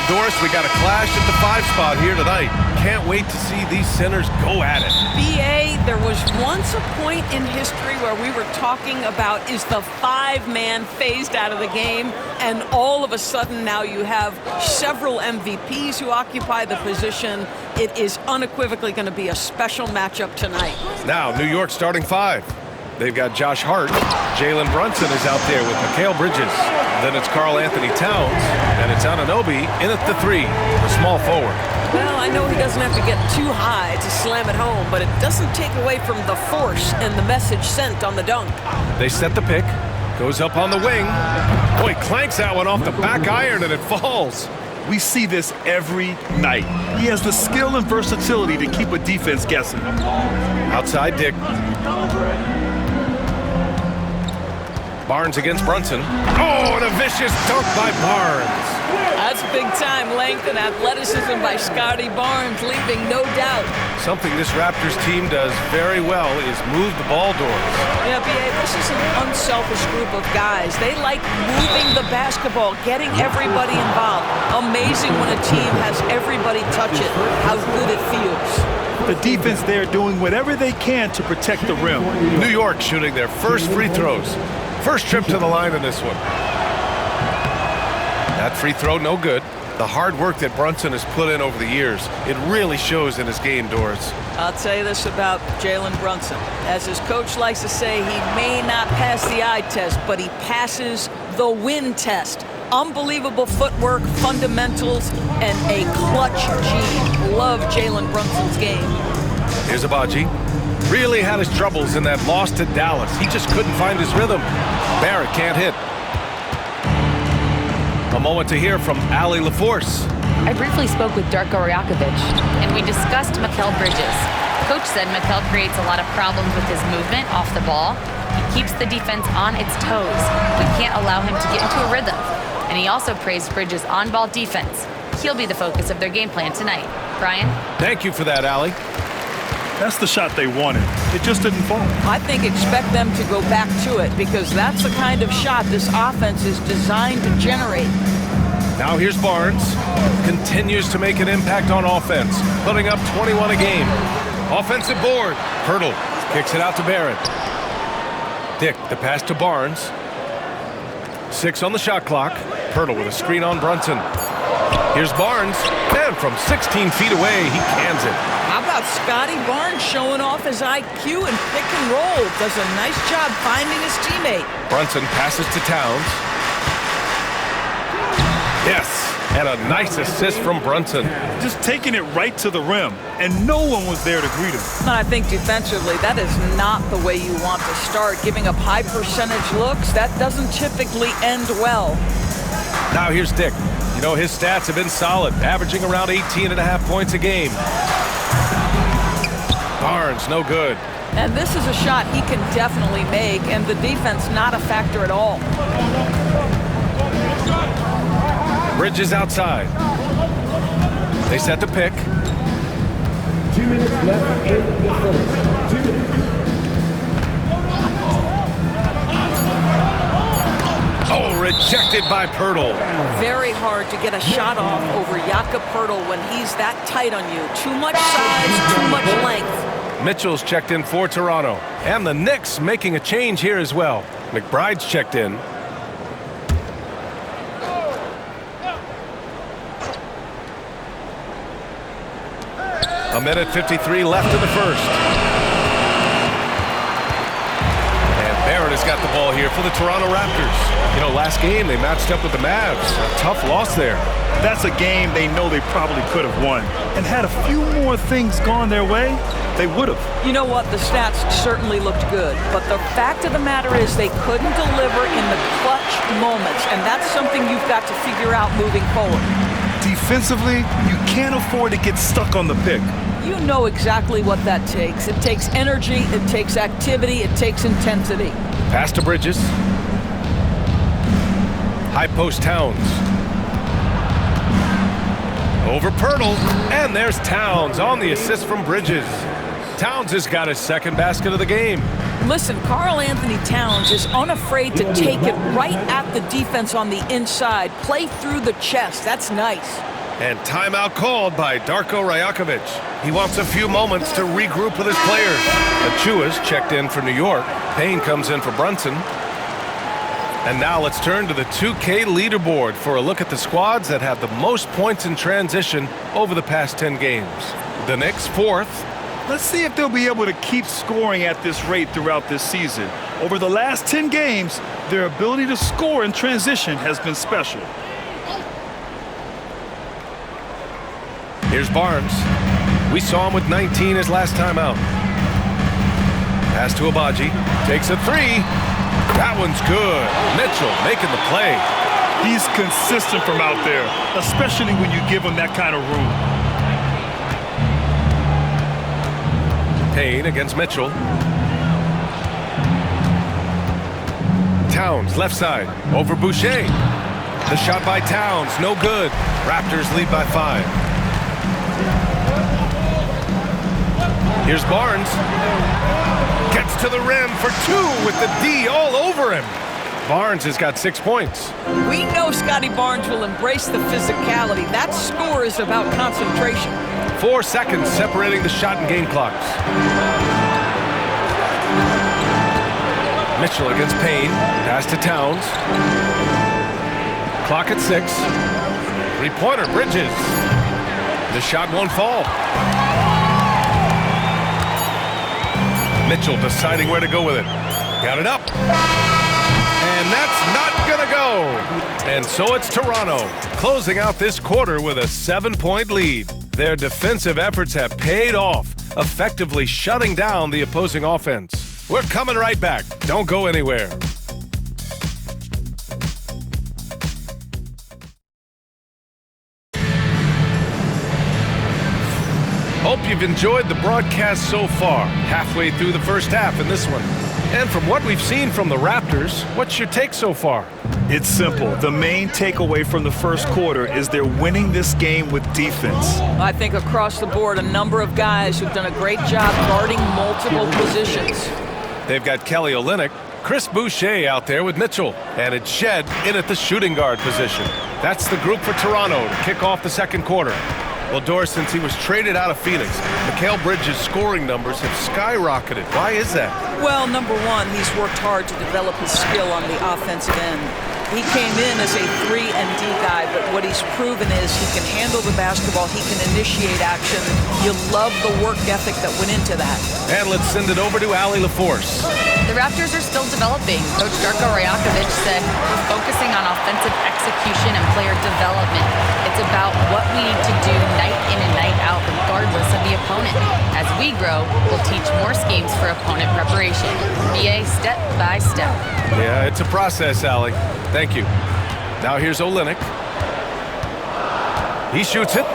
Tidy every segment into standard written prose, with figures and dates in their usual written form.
Well, Doris, we got a clash at the 5 spot here tonight. Can't wait to see these centers go at it. BA, there was once a point in history where we were talking about, is the 5-man phased out of the game? And all of a sudden now you have several MVPs who occupy the position. It is unequivocally going to be a special matchup tonight. Now, New York starting 5. They've got Josh Hart. Jalen Brunson is out there with Mikal Bridges. Then it's Karl Anthony Towns. And it's Anunoby in at the 3, the small forward. Well, I know he doesn't have to get too high to slam it home, but it doesn't take away from the force and the message sent on the dunk. They set the pick. Goes up on the wing. Boy, clanks that one off the back iron and it falls. We see this every night. He has the skill and versatility to keep a defense guessing. Outside Dick. Barnes against Brunson. Oh, and a vicious dunk by Barnes. That's big-time length and athleticism by Scotty Barnes, leaving no doubt. Something this Raptors team does very well is move the ball, Doris. Yeah, BA, this is an unselfish group of guys. They like moving the basketball, getting everybody involved. Amazing when a team has everybody touch it, how good it feels. The defense there doing whatever they can to protect the rim. New York shooting their first free throws. First trip to the line in this one. That free throw, no good. The hard work that Brunson has put in over the years, it really shows in his game, Doris. I'll tell you this about Jalen Brunson. As his coach likes to say, he may not pass the eye test, but he passes the win test. Unbelievable footwork, fundamentals, and a clutch gene. Love Jalen Brunson's game. Here's Abaji. Really had his troubles in that loss to Dallas. He just couldn't find his rhythm. Barrett can't hit. A moment to hear from Allie LaForce. I briefly spoke with Darko Rajakovic, and we discussed Mikal Bridges. Coach said Mikal creates a lot of problems with his movement off the ball. He keeps the defense on its toes. We can't allow him to get into a rhythm. And he also praised Bridges' on-ball defense. He'll be the focus of their game plan tonight. Brian? Thank you for that, Allie. That's the shot they wanted. It just didn't fall. I think expect them to go back to it because that's the kind of shot this offense is designed to generate. Now here's Barnes. Continues to make an impact on offense, putting up 21 a game. Offensive board. Hurdle kicks it out to Barrett. Dick, the pass to Barnes. 6 on the shot clock. Hurdle with a screen on Brunson. Here's Barnes, and from 16 feet away, he cans it. How about Scotty Barnes showing off his IQ and pick and roll? Does a nice job finding his teammate. Brunson passes to Towns. Yes, and a nice assist from Brunson. Just taking it right to the rim, and no one was there to greet him. I think defensively, that is not the way you want to start. Giving up high percentage looks, that doesn't typically end well. Now here's Dick. You know, his stats have been solid, averaging around 18.5 points a game. Barnes, no good. And this is a shot he can definitely make, and the defense not a factor at all. Bridges outside. They set the pick. 2 minutes left in the first. 2 minutes. Oh, rejected by Pirtle. Very hard to get a shot off over Jakob Pirtle when he's that tight on you. Too much size, too much length. Mitchell's checked in for Toronto. And the Knicks making a change here as well. McBride's checked in. A minute 53 left in the first. And Barrett has got the ball here for the Toronto Raptors. You know, last game they matched up with the Mavs. A tough loss there. That's a game they know they probably could have won. And had a few more things gone their way, they would have. You know what? The stats certainly looked good. But the fact of the matter is they couldn't deliver in the clutch moments. And that's something you've got to figure out moving forward. Defensively, you can't afford to get stuck on the pick. You know exactly what that takes. It takes energy, it takes activity, it takes intensity. Pass to Bridges. High post Towns. Over Pirtle, and there's Towns on the assist from Bridges. Towns has got his second basket of the game. Listen, Karl Anthony Towns is unafraid to take it right at the defense on the inside. Play through the chest. That's nice. And timeout called by Darko Rajakovic. He wants a few moments to regroup with his players. Achua's checked in for New York. Payne comes in for Brunson. And now let's turn to the 2K leaderboard for a look at the squads that have the most points in transition over the past 10 games. The Knicks, 4th. Let's see if they'll be able to keep scoring at this rate throughout this season. Over the last 10 games, their ability to score in transition has been special. Here's Barnes. We saw him with 19 his last time out. Pass to Abaji. Takes a three. That one's good. Mitchell making the play. He's consistent from out there, especially when you give him that kind of room. Payne against Mitchell. Towns, left side, over Boucher. The shot by Towns, no good. Raptors lead by 5. Here's Barnes. Gets to the rim for 2 with the D all over him. Barnes has got 6 points. We know Scotty Barnes will embrace the physicality. That score is about concentration. 4 seconds separating the shot and game clocks. Mitchell against Payne. Pass to Towns. Clock at 6. Three-pointer, Bridges. The shot won't fall. Mitchell deciding where to go with it. Got it up. And that's not gonna go. And so it's Toronto, closing out this quarter with a 7-point lead. Their defensive efforts have paid off, effectively shutting down the opposing offense. We're coming right back. Don't go anywhere. Hope you've enjoyed the broadcast so far. Halfway through the first half in this one. And from what we've seen from the Raptors, what's your take so far? It's simple. The main takeaway from the first quarter is they're winning this game with defense. I think across the board, a number of guys who've done a great job guarding multiple positions. They've got Kelly Olynyk, Chris Boucher out there with Mitchell, and it's Shed in at the shooting guard position. That's the group for Toronto to kick off the second quarter. Well, Doris, since he was traded out of Phoenix, Mikal Bridges' scoring numbers have skyrocketed. Why is that? Well, number one, he's worked hard to develop his skill on the offensive end. He came in as a 3-and-D guy, but what he's proven is he can handle the basketball, he can initiate action. You love the work ethic that went into that. And let's send it over to Allie LaForce. The Raptors are still developing. Coach Darko Rajakovic said we're focusing on offensive execution and player development. It's about what we need to do night in and night out regardless of the opponent. As we grow, we'll teach more schemes for opponent preparation. BA step by step. Yeah, it's a process, Allie. Thank you. Now here's Olynyk. He shoots it.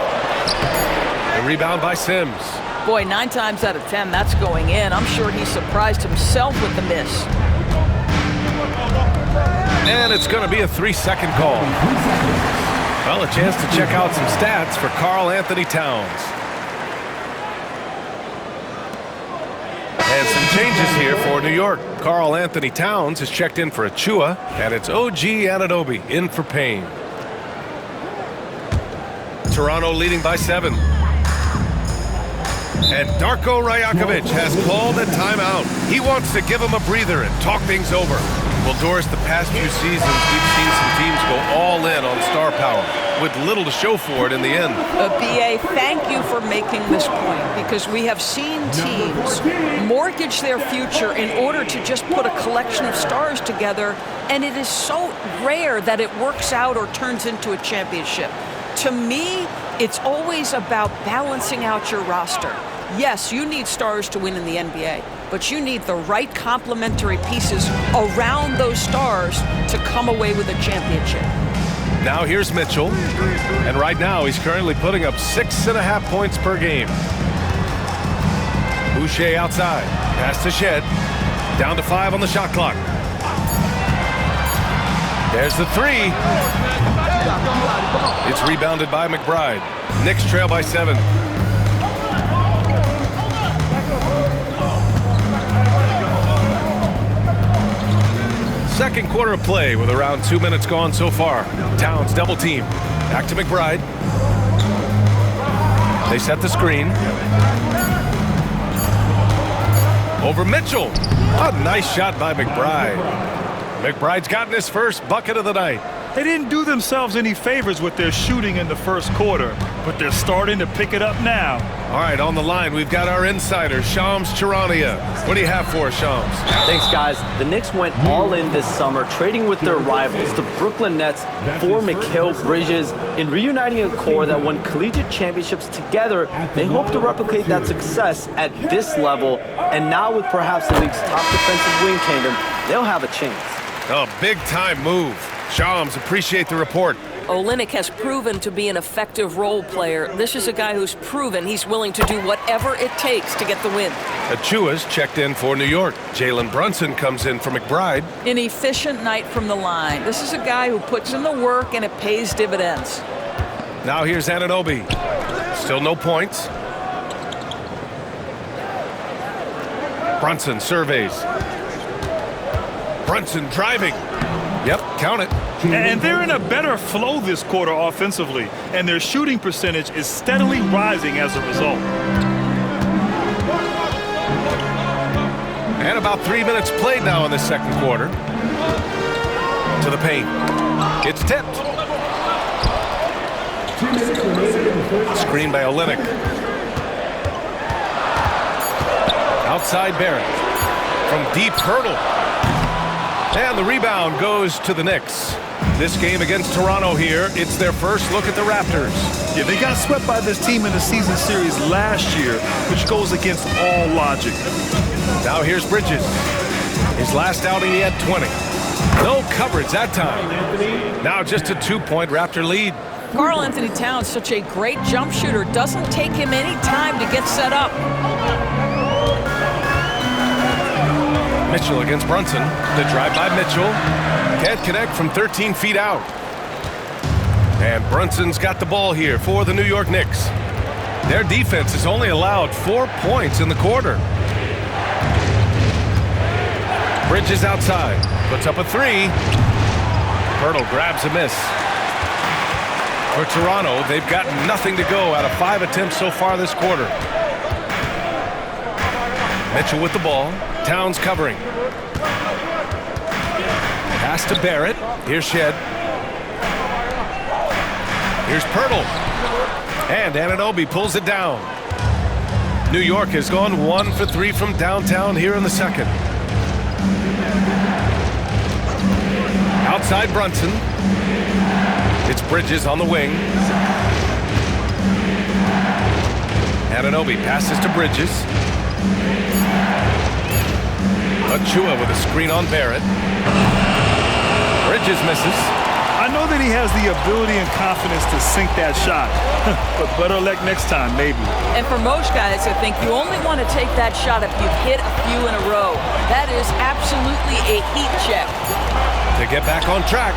The rebound by Sims. Boy, 9 times out of 10, that's going in. I'm sure he surprised himself with the miss. And it's going to be a 3-second call. Well, a chance to check out some stats for Karl Anthony Towns. And some changes here for New York. Karl Anthony Towns has checked in for Achua, and it's OG Anunoby in for Payne. Toronto leading by 7. And Darko Rajakovic has called a timeout. He wants to give him a breather and talk things over. Well, Doris, the past few seasons, we've seen some teams go all in on star power with little to show for it in the end. BA, thank you for making this point, because we have seen teams mortgage their future in order to just put a collection of stars together, and it is so rare that it works out or turns into a championship. To me, it's always about balancing out your roster. Yes, you need stars to win in the NBA, but you need the right complementary pieces around those stars to come away with a championship. Now here's Mitchell, and right now he's currently putting up 6.5 points per game. Boucher outside, pass to Shed, down to 5 on the shot clock. There's the 3. It's rebounded by McBride. Knicks trail by 7. Second quarter of play with around 2 minutes gone so far. Towns double team. Back to McBride. They set the screen. Over Mitchell. A nice shot by McBride. McBride's gotten his first bucket of the night. They didn't do themselves any favors with their shooting in the first quarter, but they're starting to pick it up now. All right, on the line, we've got our insider, Shams Charania. What do you have for us, Shams? Thanks, guys. The Knicks went all in this summer, trading with their rivals, the Brooklyn Nets, for Mikal Bridges, in reuniting a core that won collegiate championships together. They hope to replicate that success at this level, and now with perhaps the league's top defensive wing tandem, they'll have a chance. A big-time move. Shams, appreciate the report. Olynyk has proven to be an effective role player. This is a guy who's proven he's willing to do whatever it takes to get the win. Achua's checked in for New York. Jalen Brunson comes in for McBride. An efficient night from the line. This is a guy who puts in the work and it pays dividends. Now here's Anunoby. Still no points. Brunson surveys. Brunson driving. Yep, count it. And they're in a better flow this quarter offensively, and their shooting percentage is steadily rising as a result. And about 3 minutes played now in the second quarter. To the paint. It's tipped. Screen by Olynyk. Outside Barrett. From deep hurdle. And the rebound goes to the Knicks. This game against Toronto here, it's their first look at the Raptors. Yeah, they got swept by this team in the season series last year, which goes against all logic. Now here's Bridges. His last outing, he had 20. No coverage that time. Now just a 2-point Raptor lead. Karl Anthony Towns, such a great jump shooter, doesn't take him any time to get set up. Mitchell against Brunson. The drive by Mitchell. Can't connect from 13 feet out. And Brunson's got the ball here for the New York Knicks. Their defense has only allowed 4 points in the quarter. Bridges outside. Puts up a three. Hurdle grabs a miss. For Toronto, they've got nothing to go out of 5 attempts so far this quarter. Mitchell with the ball. Towns covering. Pass to Barrett. Here's Shed. Here's Pirtle. And Anunoby pulls it down. New York has gone 1 for 3 from downtown here in the second. Outside Brunson. It's Bridges on the wing. Anunoby passes to Bridges. Achua with a screen on Barrett. Bridges misses. I know that he has the ability and confidence to sink that shot, but better luck next time, maybe. And for most guys, I think you only want to take that shot if you've hit a few in a row. That is absolutely a heat check. To get back on track.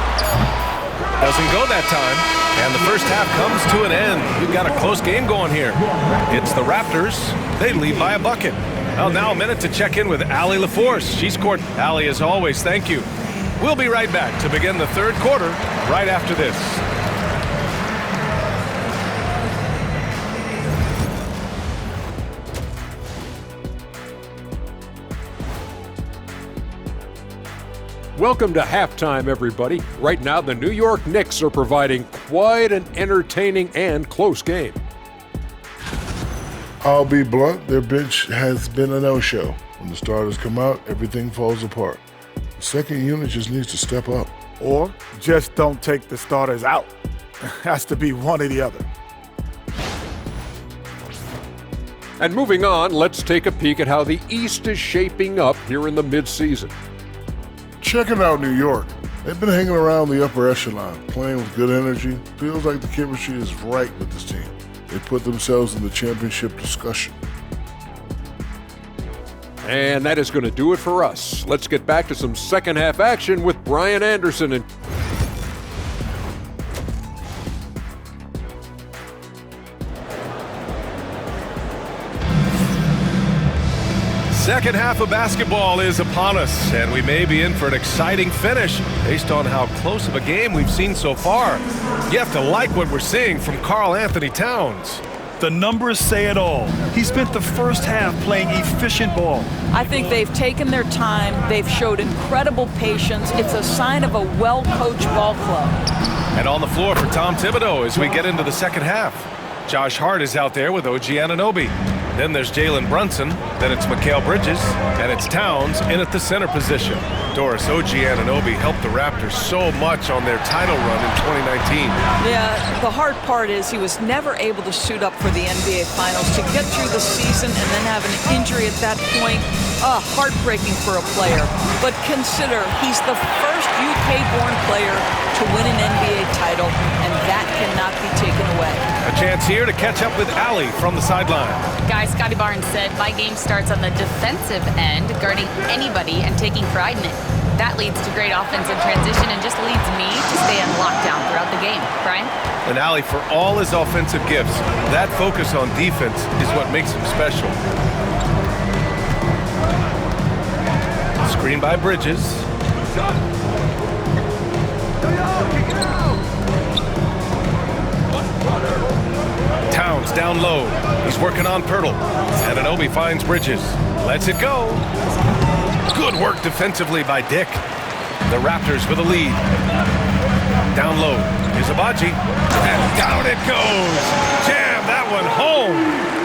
Doesn't go that time. And the first half comes to an end. We've got a close game going here. It's the Raptors. They lead by a bucket. Well, now a minute to check in with Allie LaForce. She scored. Allie, as always, thank you. We'll be right back to begin the third quarter right after this. Welcome to halftime, everybody. Right now, the New York Knicks are providing quite an entertaining and close game. I'll be blunt, their bench has been a no-show. When the starters come out, everything falls apart. The second unit just needs to step up. Or just don't take the starters out. Has to be one or the other. And moving on, let's take a peek at how the East is shaping up here in the midseason. Checking out New York. They've been hanging around the upper echelon, playing with good energy. Feels like the chemistry is right with this team. They put themselves in the championship discussion. And that is going to do it for us. Let's get back to some second half action with Brian Anderson and Second half of basketball is upon us, and we may be in for an exciting finish based on how close of a game we've seen so far. You have to like what we're seeing from Karl Anthony Towns. The numbers say it all. He spent the first half playing efficient ball. I think they've taken their time. They've showed incredible patience. It's a sign of a well-coached ball club. And on the floor for Tom Thibodeau as we get into the second half. Josh Hart is out there with OG Anunoby. Then there's Jalen Brunson. Then it's Mikal Bridges. And it's Towns in at the center position. Doris, OG Anunoby helped the Raptors so much on their title run in 2019. Yeah, the hard part is he was never able to suit up for the NBA Finals. To get through the season and then have an injury at that point, heartbreaking for a player. But consider, he's the first UK-born player to win an NBA title, and that cannot be taken away. A chance here to catch up with Allie from the sideline. Guys, Scotty Barnes said, my game starts on the defensive end, guarding anybody and taking pride in it. That leads to great offense in transition and just leads me to stay on lockdown throughout the game. Brian? And Allie, for all his offensive gifts, that focus on defense is what makes him special. Screen by Bridges. Towns down low. He's working on Pirtle. Anunoby finds Bridges. Lets it go. Good work defensively by Dick. The Raptors with a lead. Down low. Here's Abaji. And down it goes. Jam that one home.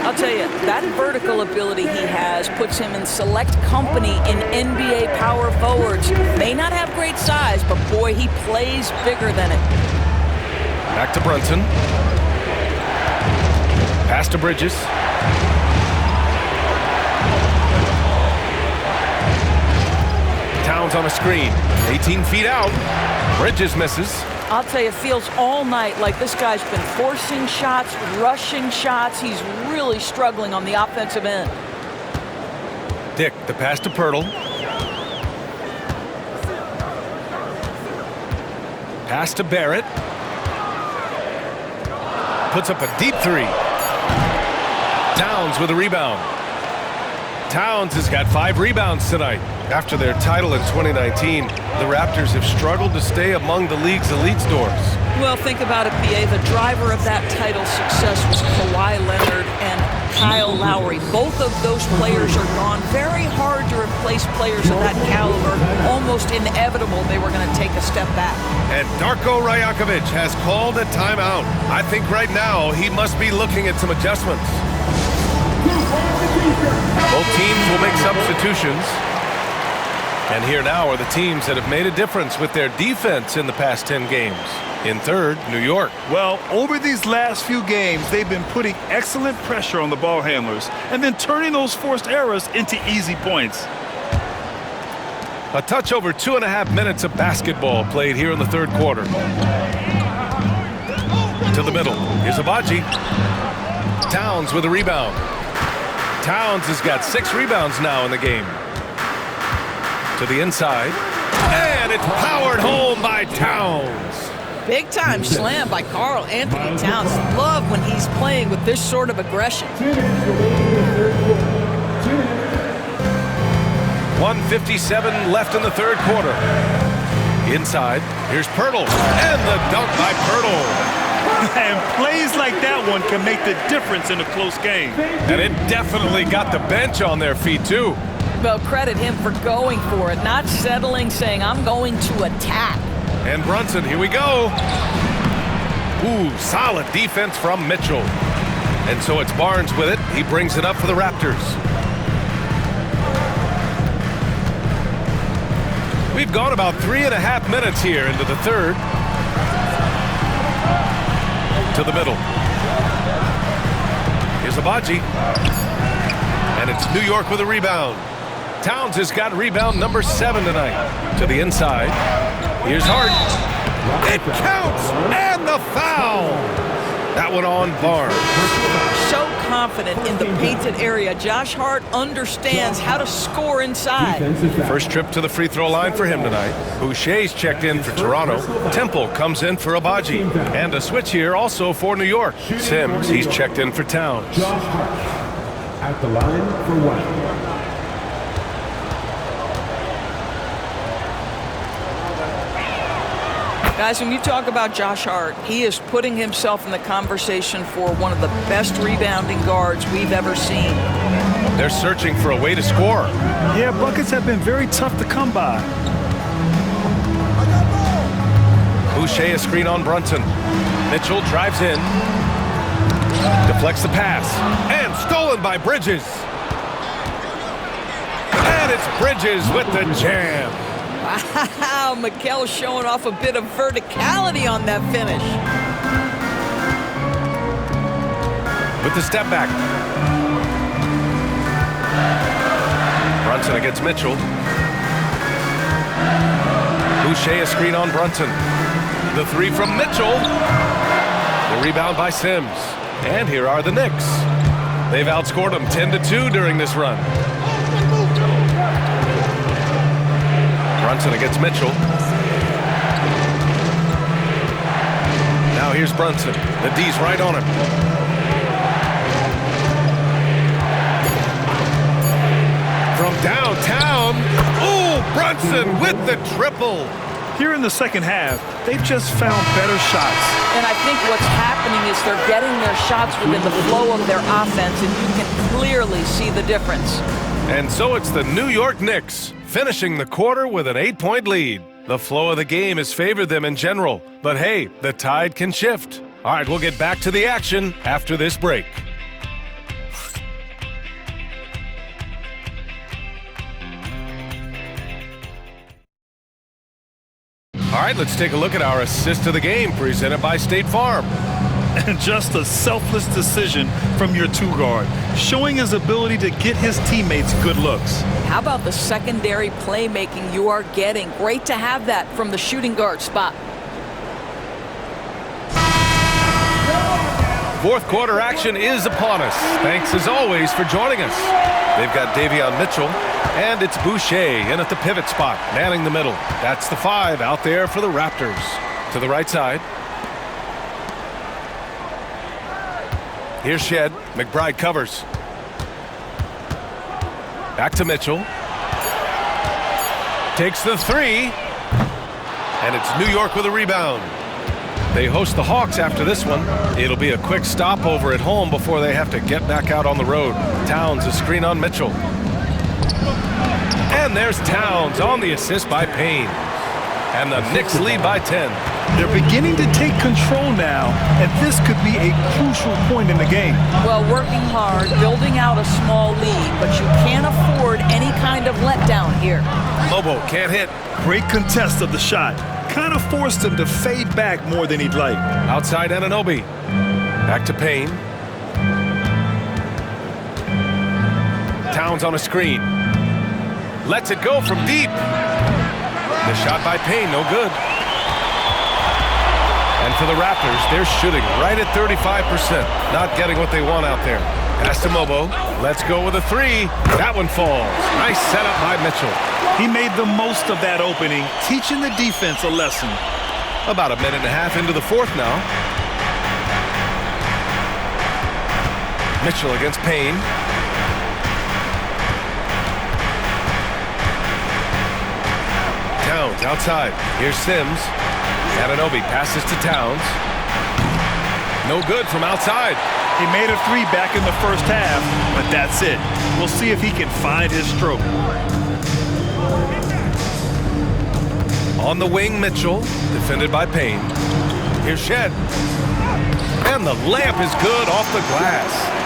I'll tell you, that vertical ability he has puts him in select company in NBA power forwards. May not have great size, but boy, he plays bigger than it. Back to Brunson. Pass to Bridges. Towns on a screen. 18 feet out. Bridges misses. I'll tell you, it feels all night like this guy's been forcing shots, rushing shots. He's really struggling on the offensive end. Dick, the pass to Pirtle. Pass to Barrett. Puts up a deep three. Towns with a rebound. Towns has got 5 rebounds tonight. After their title in 2019, the Raptors have struggled to stay among the league's elite stores. Well, think about it, PA. The driver of that title success was Kawhi Leonard and Kyle Lowry. Both of those players are gone. Very hard to replace players of that caliber. Almost inevitable they were going to take a step back. And Darko Rajakovic has called a timeout. I think right now he must be looking at some adjustments. Both teams will make substitutions. And here now are the teams that have made a difference with their defense in the past 10 games. In third, New York. Well, over these last few games, they've been putting excellent pressure on the ball handlers and then turning those forced errors into easy points. A touch over 2.5 minutes of basketball played here in the third quarter. To the middle. Here's Abaji. Towns with a rebound. Towns has got 6 rebounds now in the game. To the inside. And it's powered home by Towns. Big time slam by Karl Anthony Towns. Love when he's playing with this sort of aggression. 1:57 left in the third quarter. Inside, here's Pirtle, and the dunk by Pirtle. And plays like that one can make the difference in a close game. And it definitely got the bench on their feet, too. Well, credit him for going for it, not settling, saying, I'm going to attack. And Brunson, here we go. Ooh, solid defense from Mitchell. And so it's Barnes with it. He brings it up for the Raptors. We've gone about 3.5 minutes here into the third. To the middle. Here's Abaji. And it's New York with a rebound. Towns has got rebound number 7 tonight. To the inside. Here's Hart. It counts! And the foul! That one on Barnes. So confident in the painted area. Josh Hart understands how to score inside. First trip to the free throw line for him tonight. Boucher's checked in for Toronto. Temple comes in for Abaji. And a switch here also for New York. Sims, he's checked in for Towns. Josh Hart at the line for 1. Guys, when you talk about Josh Hart, he is putting himself in the conversation for one of the best rebounding guards we've ever seen. They're searching for a way to score. Yeah, buckets have been very tough to come by. Boucher a screen on Brunson. Mitchell drives in. Deflects the pass. And stolen by Bridges. And it's Bridges with the jam. Wow, Mikel showing off a bit of verticality on that finish. With the step back. Brunson against Mitchell. Boucher a screen on Brunson. The three from Mitchell. The rebound by Sims. And here are the Knicks. They've outscored them 10-2 during this run. Brunson against Mitchell. Now here's Brunson. The D's right on him. From downtown. Ooh, Brunson with the triple. Here in the second half, they've just found better shots. And I think what's happening is they're getting their shots within the flow of their offense, and you can clearly see the difference. And so it's the New York Knicks finishing the quarter with an 8-point lead. The flow of the game has favored them in general, but hey, the tide can shift. All right, we'll get back to the action after this break. All right, let's take a look at our assist of the game presented by State Farm. And just a selfless decision from your two guard, showing his ability to get his teammates good looks. How about the secondary playmaking you are getting? Great to have that from the shooting guard spot. Fourth quarter action is upon us. Thanks as always for joining us. They've got Davion Mitchell, and it's Boucher in at the pivot spot, manning the middle. That's the 5 out there for the Raptors. To the right side. Here's Shed. McBride covers. Back to Mitchell. Takes the 3. And it's New York with a rebound. They host the Hawks after this one. It'll be a quick stopover at home before they have to get back out on the road. Towns a screen on Mitchell. And there's Towns on the assist by Payne. And the Knicks lead by 10. They're beginning to take control now, and this could be a crucial point in the game. Well, working hard, building out a small lead, but you can't afford any kind of letdown here. Lobo can't hit. Great contest of the shot. Kind of forced him to fade back more than he'd like. Outside Anunoby. Back to Payne. Towns on a screen. Lets it go from deep. The shot by Payne, no good. And for the Raptors, they're shooting right at 35%. Not getting what they want out there. Pass to Mobo. Let's go with a 3. That one falls. Nice setup by Mitchell. He made the most of that opening, teaching the defense a lesson. About a minute and a half into the fourth now. Mitchell against Payne. Towns outside. Here's Sims. Anunoby passes to Towns. No good from outside. He made a 3 back in the first half, but that's it. We'll see if he can find his stroke. On the wing, Mitchell, defended by Payne. Here's Shed. And the layup is good off the glass.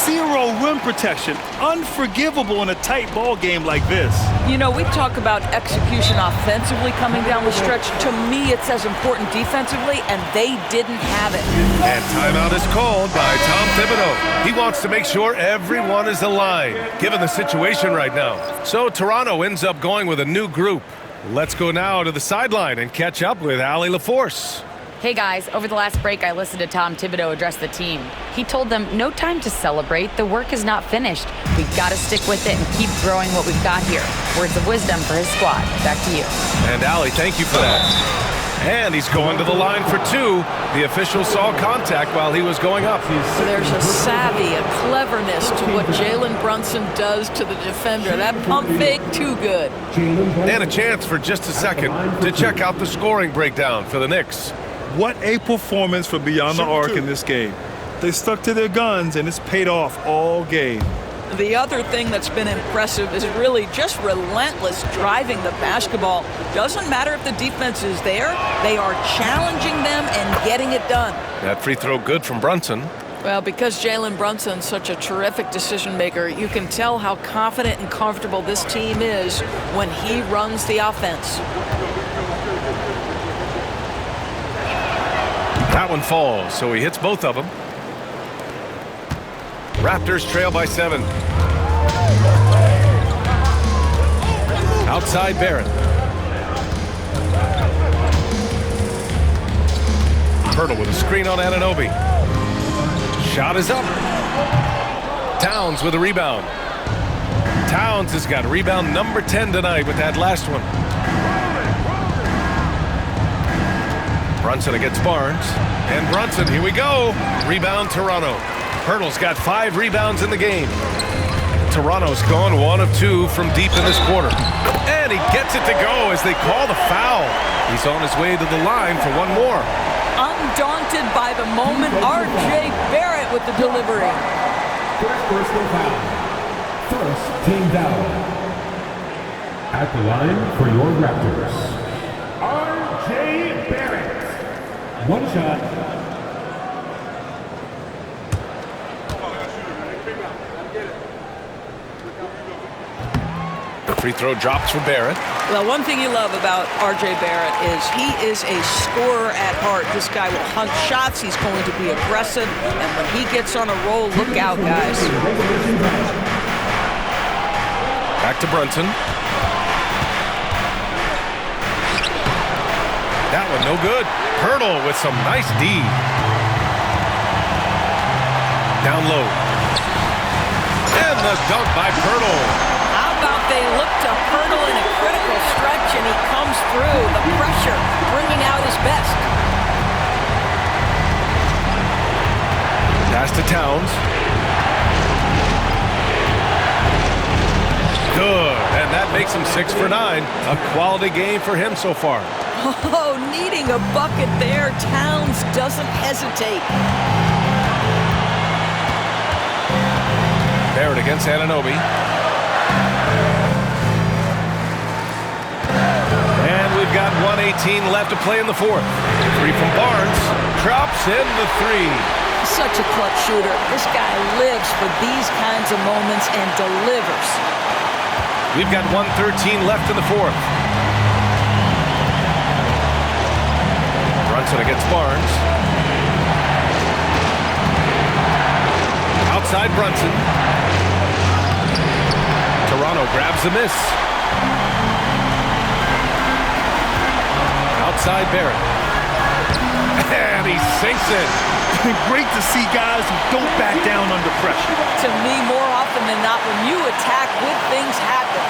Zero rim protection. Unforgivable in a tight ball game like this. You know, we talk about execution offensively coming down the stretch. To me, it's as important defensively, and they didn't have it. And timeout is called by Tom Thibodeau. He wants to make sure everyone is aligned, given the situation right now. So Toronto ends up going with a new group. Let's go now to the sideline and catch up with Allie LaForce. Hey guys, over the last break, I listened to Tom Thibodeau address the team. He told them, no time to celebrate. The work is not finished. We've got to stick with it and keep growing what we've got here. Words of wisdom for his squad. Back to you. And Allie, thank you for that. And he's going to the line for two. The official saw contact while he was going up. So there's a savvy, a cleverness to what Jalen Brunson does to the defender. That pump fake, too good. And a chance for just a second to check out the scoring breakdown for the Knicks. What a performance for beyond the arc in this game. They stuck to their guns, and it's paid off all game. The other thing that's been impressive is really just relentless driving the basketball. Doesn't matter if the defense is there, they are challenging them and getting it done. That free throw good from Brunson. Well, because Jalen Brunson's such a terrific decision maker, you can tell how confident and comfortable this team is when he runs the offense. That one falls, so he hits both of them. Raptors trail by 7. Outside Barrett. Hurdle with a screen on Anunoby. Shot is up. Towns with a rebound. Towns has got rebound number 10 tonight with that last one. Brunson against Barnes. And Brunson, here we go. Rebound Toronto. Hurdle's got 5 rebounds in the game. Toronto's gone 1 of 2 from deep in this quarter. And he gets it to go as they call the foul. He's on his way to the line for one more. Undaunted by the moment, R.J. Barrett with the delivery. First personal foul. First team foul. At the line for your Raptors, R.J. Barrett. One shot. Free throw drops for Barrett. Well, one thing you love about R.J. Barrett is he is a scorer at heart. This guy will hunt shots. He's going to be aggressive. And when he gets on a roll, look out, guys. Back to Brunson. That one no good. Hurdle with some nice D. Down low. And the dunk by Hurdle. They look to Hurdle in a critical stretch, and he comes through. The pressure, bringing out his best. Pass to Towns. Good, and that makes him 6 for 9. A quality game for him so far. Oh, needing a bucket there. Towns doesn't hesitate. Barrett against Anunoby. We've got 1:18 left to play in the fourth. 3 from Barnes. Drops in the 3. Such a clutch shooter. This guy lives for these kinds of moments and delivers. We've got 1:13 left in the fourth. Brunson against Barnes. Outside Brunson. Toronto grabs the miss. Outside Barrett. And he sinks it. Great to see guys who don't back down under pressure. To me, more often than not, when you attack, good things happen.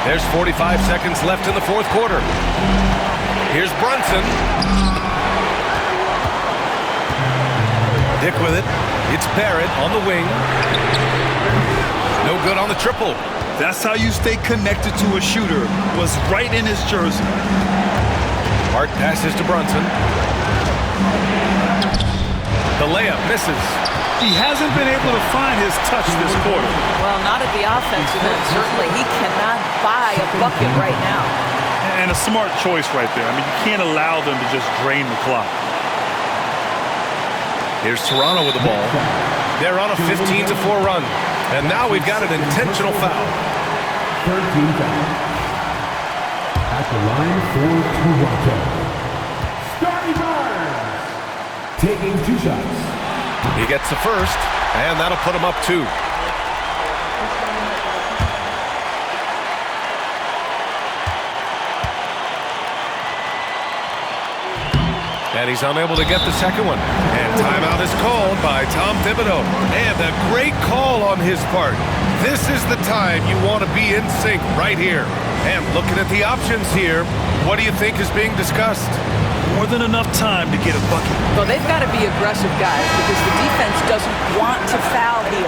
There's 45 seconds left in the fourth quarter. Here's Brunson. Dick with it. It's Barrett on the wing. No good on the triple. That's how you stay connected to a shooter. Was right in his jersey. Hart passes to Brunson. The layup misses. He hasn't been able to find his touch this quarter. Well, not at the offensive end. Certainly, he cannot buy a bucket right now. And a smart choice right there. I mean, you can't allow them to just drain the clock. Here's Toronto with the ball. They're on a 15-4 run. And now we've got an intentional foul. Third team foul. At the line for Toronto, Scotty Barnes taking 2 shots. He gets the first, and that'll put him up 2. And he's unable to get the second one. And timeout is called by Tom Thibodeau. And a great call on his part. This is the time you want to be in sync right here. And looking at the options here, what do you think is being discussed? More than enough time to get a bucket. Well, they've got to be aggressive, guys, because the defense doesn't want to foul here.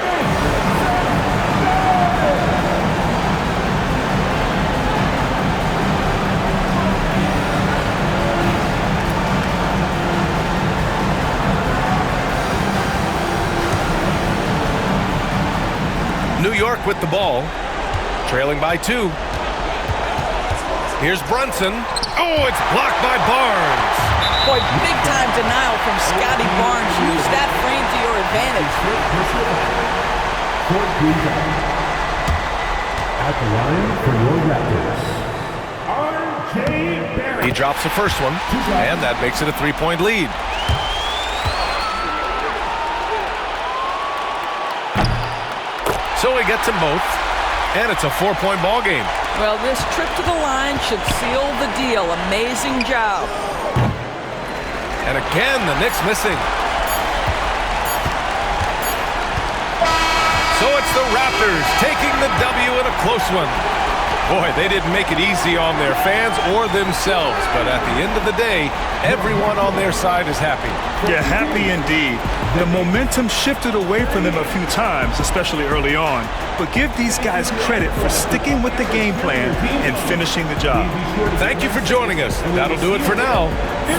New York with the ball, trailing by 2. Here's Brunson. Oh, it's blocked by Barnes. Boy, big-time denial from Scotty Barnes. Use that frame At the line for your Raptors, RJ Barrett. He drops the first one, and that makes it a 3-point lead. So he gets them both, and it's a 4-point ball game. Well, this trip to the line should seal the deal. Amazing job. And again, the Knicks missing. So it's the Raptors taking the W in a close one. Boy, they didn't make it easy on their fans or themselves, but at the end of the day, everyone on their side is happy. Yeah, happy indeed. The momentum shifted away from them a few times, especially early on. But give these guys credit for sticking with the game plan and finishing the job. Thank you for joining us. That'll do it for now.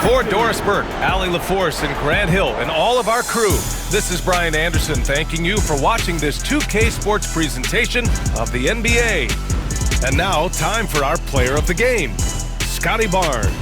For Doris Burke, Allie LaForce, and Grant Hill, and all of our crew, this is Brian Anderson thanking you for watching this 2K Sports presentation of the NBA. And now, time for our player of the game, Scotty Barnes.